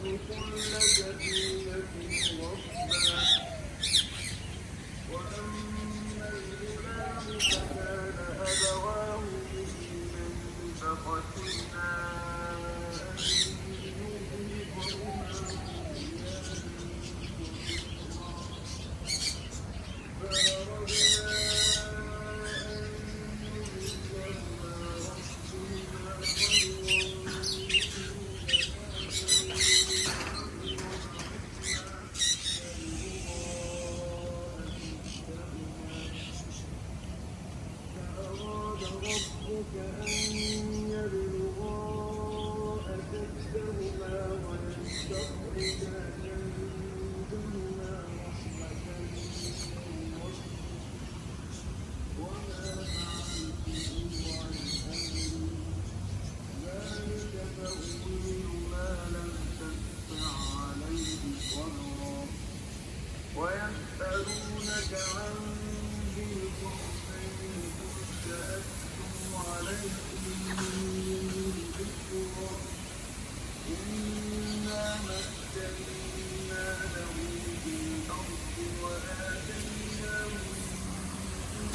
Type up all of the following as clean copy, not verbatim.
كل سفينة غصبا وأما الغلام فكان أبواه مؤمنين فخشينا أن يرهقهما طغيانا فأردنا أن يبدلهما ربهما خيرا ربك أن يبلغا أشدهما ويستخرجا كنزهما رحمة من ربك وما فعلته عن أمري ذلك تأويل ما لم تستطع عليه صبرا ويسألونك عن ذي القرنين قل سأتلو عليكم منه ذكرا إنا مكنا له في الأرض وآتيناه من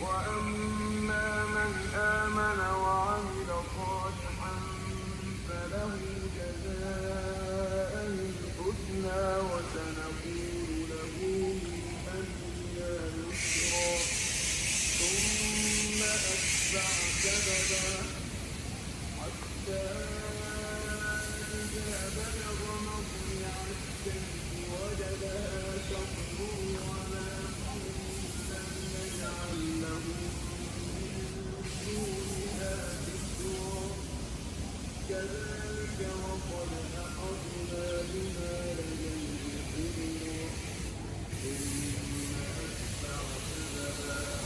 وأما من آمن وعمل صالحا فله جزاء الحسنى وسنقول له من أمرنا يسرا ثم أتبع سببا حتى إذا بلغ مطلع الشمس وجدها تطلع على له من دونها ذكرا كذلك وقد أخذنا بما لديه خبرا ثم أتبع سببا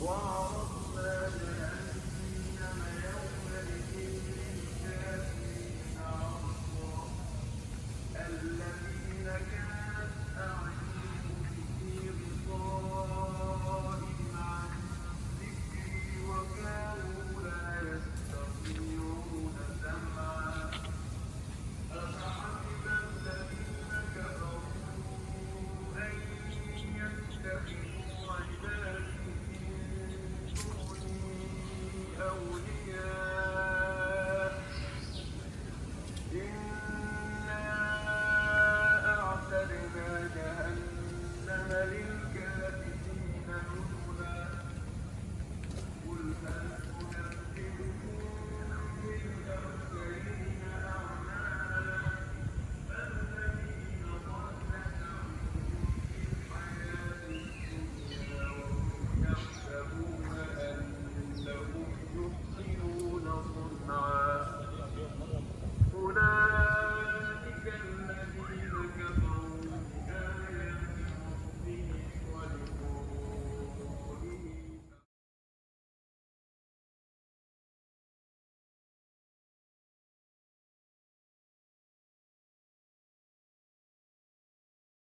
وعرضنا جهنم يومئذ